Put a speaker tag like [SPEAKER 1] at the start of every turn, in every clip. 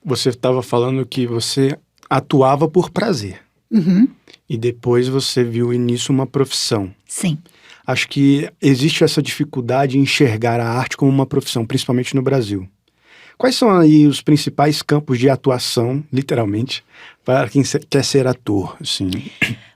[SPEAKER 1] Você estava falando que você atuava por prazer.
[SPEAKER 2] Uhum.
[SPEAKER 1] E depois você viu nisso uma profissão.
[SPEAKER 2] Sim.
[SPEAKER 1] Acho que existe essa dificuldade em enxergar a arte como uma profissão, principalmente no Brasil. Quais são aí os principais campos de atuação, literalmente, para quem quer ser ator, assim?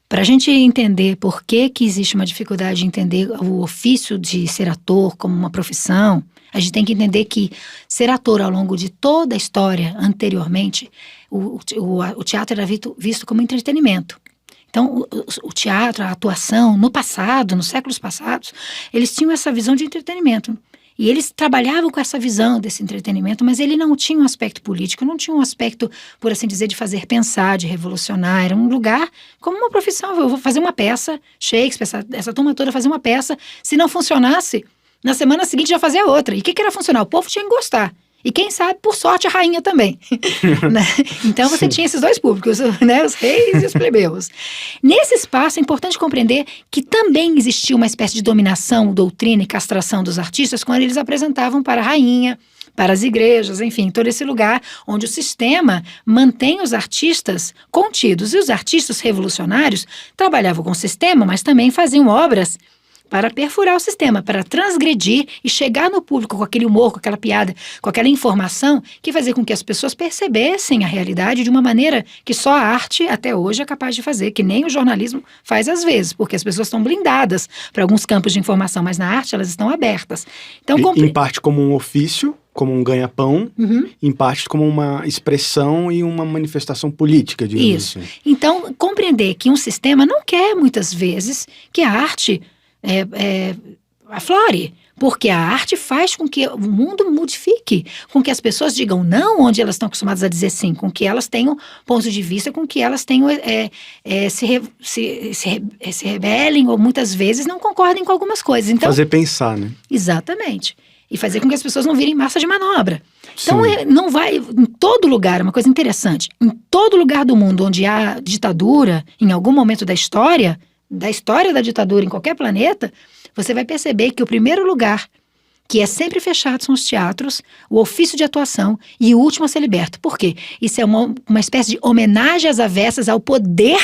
[SPEAKER 2] Para a gente entender por que existe uma dificuldade de entender o ofício de ser ator como uma profissão, a gente tem que entender que ser ator ao longo de toda a história anteriormente, o teatro era visto como entretenimento. Então, o teatro, a atuação, no passado, nos séculos passados, eles tinham essa visão de entretenimento. E eles trabalhavam com essa visão desse entretenimento, mas ele não tinha um aspecto político, não tinha um aspecto, por assim dizer, de fazer pensar, de revolucionar. Era um lugar como uma profissão. Eu vou fazer uma peça, Shakespeare, essa turma toda fazer uma peça. Se não funcionasse, na semana seguinte já fazia outra. E o que era funcionar? O povo tinha que gostar. E quem sabe, por sorte, a rainha também. Né? Então você tinha esses dois públicos, né? Os reis e os plebeus. Nesse espaço é importante compreender que também existia uma espécie de dominação, doutrina e castração dos artistas quando eles apresentavam para a rainha, para as igrejas, enfim, todo esse lugar onde o sistema mantém os artistas contidos. E os artistas revolucionários trabalhavam com o sistema, mas também faziam obras para perfurar o sistema, para transgredir e chegar no público com aquele humor, com aquela piada, com aquela informação que fazia com que as pessoas percebessem a realidade de uma maneira que só a arte até hoje é capaz de fazer, que nem o jornalismo faz às vezes, porque as pessoas estão blindadas para alguns campos de informação, mas na arte elas estão abertas. Então,
[SPEAKER 1] em parte como um ofício, como um ganha-pão, em parte como uma expressão e uma manifestação política, digamos
[SPEAKER 2] Isso.
[SPEAKER 1] assim.
[SPEAKER 2] Então, compreender que um sistema não quer muitas vezes que a arte aflore, porque a arte faz com que o mundo modifique, com que as pessoas digam não onde elas estão acostumadas a dizer sim, com que elas tenham pontos de vista, com que elas tenham se rebelem ou muitas vezes não concordem com algumas coisas. Então,
[SPEAKER 1] fazer pensar, né?
[SPEAKER 2] Exatamente. E fazer com que as pessoas não virem massa de manobra. Então,
[SPEAKER 1] Sim.
[SPEAKER 2] não vai em todo lugar, é uma coisa interessante, em todo lugar do mundo onde há ditadura, em algum momento da história da ditadura em qualquer planeta, você vai perceber que o primeiro lugar que é sempre fechado são os teatros, o ofício de atuação e o último a ser liberto. Por quê? Isso é uma espécie de homenagem às avessas ao poder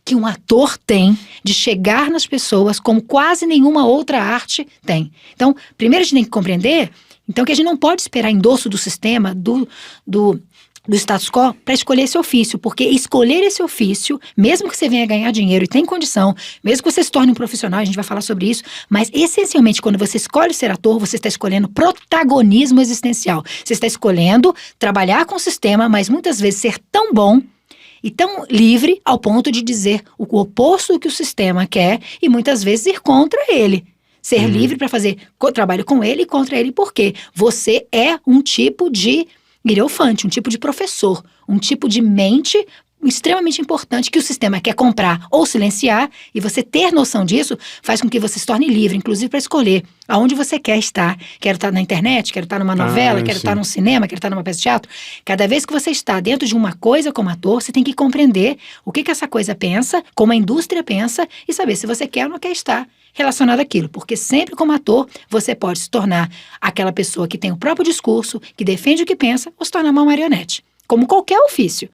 [SPEAKER 2] que um ator tem de chegar nas pessoas como quase nenhuma outra arte tem. Então, primeiro a gente tem que compreender então, que a gente não pode esperar endosso do sistema, do status quo para escolher esse ofício, porque escolher esse ofício, mesmo que você venha ganhar dinheiro e tem condição, mesmo que você se torne um profissional, a gente vai falar sobre isso, mas essencialmente quando você escolhe ser ator, você está escolhendo protagonismo existencial. Você está escolhendo trabalhar com o sistema, mas muitas vezes ser tão bom e tão livre ao ponto de dizer o oposto do que o sistema quer e muitas vezes ir contra ele. Ser livre para fazer trabalho com ele e contra ele, porque você é um tipo de hierofante, um tipo de professor, um tipo de mente extremamente importante que o sistema quer comprar ou silenciar, e você ter noção disso faz com que você se torne livre, inclusive para escolher aonde você quer estar. Quero estar na internet, quero estar numa novela, quero estar num cinema, quero estar numa peça de teatro. Cada vez que você está dentro de uma coisa como ator, você tem que compreender o que essa coisa pensa, como a indústria pensa, e saber se você quer ou não quer estar relacionado àquilo, porque sempre como ator você pode se tornar aquela pessoa que tem o próprio discurso, que defende o que pensa, ou se tornar uma marionete, como qualquer ofício.